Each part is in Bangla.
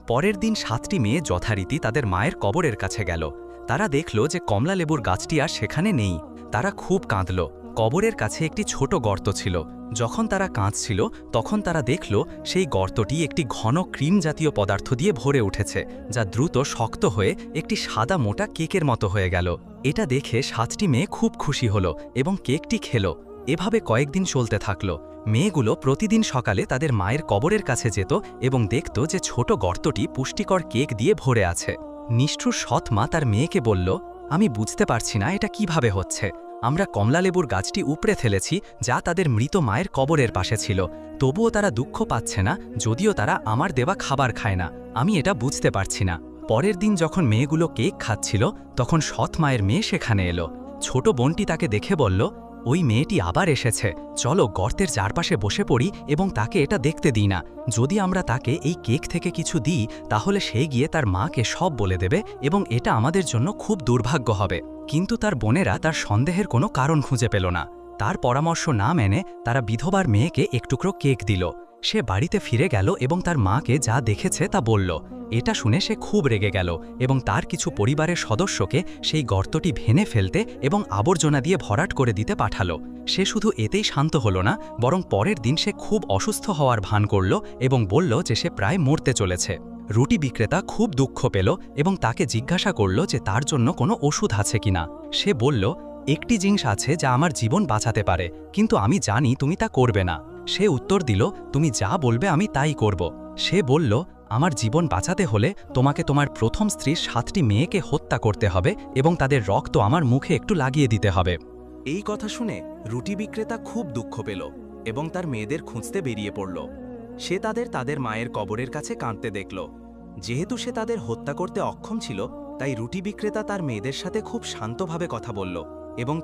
পরের দিন 7টি মেয়ে যথারীতি তাদের মায়ের কবরের কাছে গেল। তারা দেখল যে কমলালেবুর গাছটি আর সেখানে নেই। তারা খুব কাঁদল। কবরের কাছে একটি ছোট গর্ত ছিল। যখন তারা কাঁদছিল তখন তারা দেখল সেই গর্তটি একটি ঘন ক্রিম জাতীয় পদার্থ দিয়ে ভরে উঠেছে, যা দ্রুত শক্ত হয়ে একটি সাদা মোটা কেকের মতো হয়ে গেল। এটা দেখে 7টি মেয়ে খুব খুশি হল এবং কেকটি খেল। এভাবে কয়েকদিন চলতে থাকল। মেয়েগুলো প্রতিদিন সকালে তাদের মায়ের কবরের কাছে যেত এবং দেখত যে ছোট গর্তটি পুষ্টিকর কেক দিয়ে ভরে আছে। নিষ্ঠুর সৎ মা তার মেয়েকে বলল, আমি বুঝতে পারছি না এটা কিভাবে হচ্ছে। আমরা কমলালেবুর গাছটি উপড়ে ফেলেছি, যা তাদের মৃত মায়ের কবরের পাশে ছিল। তবুও তারা দুঃখ পাচ্ছে না, যদিও তারা আমার দেওয়া খাবার খায় না। আমি এটা বুঝতে পারছি না। পরের দিন যখন মেয়েগুলো কেক খাচ্ছিল তখন সৎ মায়ের মেয়ে সেখানে এলো। ছোট বোনটি তাকে দেখে বলল, ওই মেয়েটি আবার এসেছে, চলো গর্তের চারপাশে বসে পড়ি এবং তাকে এটা দেখতে দিই না। যদি আমরা তাকে এই কেক থেকে কিছু দিই তাহলে সে গিয়ে তার মাকে সব বলে দেবে এবং এটা আমাদের জন্য খুব দুর্ভাগ্য হবে। কিন্তু তার বোনেরা তার সন্দেহের কোনো কারণ খুঁজে পেল না। তার পরামর্শ না মেনে তারা বিধবার মেয়েকে এক টুকরো কেক দিল। সে বাড়িতে ফিরে গেল এবং তার মাকে যা দেখেছে তা বলল। এটা শুনে সে খুব রেগে গেল এবং তার কিছু পরিবারের সদস্যকে সেই গর্তটি ভেঙে ফেলতে এবং আবর্জনা দিয়ে ভরাট করে দিতে পাঠালো। সে শুধু এতেই শান্ত হলো না, বরং পরের দিন সে খুব অসুস্থ হওয়ার ভান করল এবং বলল যে সে প্রায় মরতে চলেছে। রুটি বিক্রেতা খুব দুঃখ পেল এবং তাকে জিজ্ঞাসা করল যে তার জন্য কোনো ওষুধ আছে কিনা। সে বলল, একটি জিনিস আছে যা আমার জীবন বাঁচাতে পারে, কিন্তু আমি জানি তুমি তা করবে না। সে উত্তর দিল, তুমি যা বলবে আমি তাই করব। সে বলল, আমার জীবন বাঁচাতে হলে তোমাকে তোমার প্রথম স্ত্রীর 7টি মেয়েকে হত্যা করতে হবে এবং তাদের রক্ত আমার মুখে একটু লাগিয়ে দিতে হবে। এই কথা শুনে রুটি বিক্রেতা খুব দুঃখ পেল এবং তার মেয়েদের খুঁজতে বেরিয়ে পড়ল। সে তাদের মায়ের কবরের কাছে কাঁদতে দেখল। যেহেতু সে তাদের হত্যা করতে অক্ষম ছিল, তাই রুটি বিক্রেতা তার মেয়েদের সাথে খুব শান্তভাবে কথা বলল এবং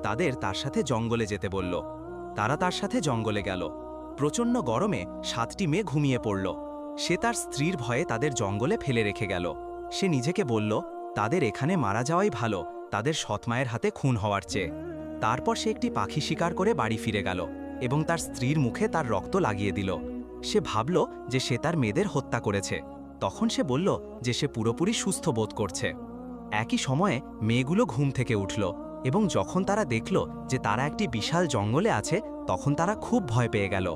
তার সাথে জঙ্গলে যেতে বলল। তারা তার সাথে জঙ্গলে গেল। প্রচণ্ড গরমে 7টি মেয়ে ঘুমিয়ে পড়ল। সে তার স্ত্রীর ভয়ে তাদের জঙ্গলে ফেলে রেখে গেল। সে নিজেকে বলল, তাদের এখানে মারা যাওয়াই ভালো, তাদের সৎমায়ের হাতে খুন হওয়ার চেয়ে। তারপর সে একটি পাখি শিকার করে বাড়ি ফিরে গেল এবং তার স্ত্রীর মুখে তার রক্ত লাগিয়ে দিল। সে ভাবল যে সে তার মেয়েদের হত্যা করেছে। তখন সে বলল যে সে পুরোপুরি সুস্থ বোধ করছে। একই সময়ে মেয়েগুলো ঘুম থেকে উঠল এবং যখন তারা দেখল যে তারা একটি বিশাল জঙ্গলে আছে, তখন তারা খুব ভয় পেয়ে গেল।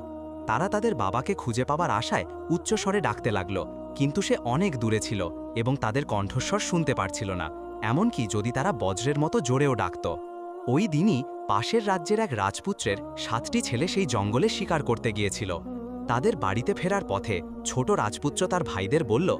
তারা তাদের বাবাকে খুঁজে পাবার আশায় উচ্চস্বরে ডাকতে লাগল, কিন্তু সে অনেক দূরে ছিল এবং তাদের কণ্ঠস্বর শুনতে পারছিল না, এমনকি যদি তারা বজ্রের মতো জোরেও ডাকত। ওই দিনই পাশের রাজ্যের এক রাজপুত্রের 7টি ছেলে সেই জঙ্গলে শিকার করতে গিয়েছিল। তাদের বাড়িতে ফেরার পথে ছোট রাজপুত্র তার ভাইদের বলল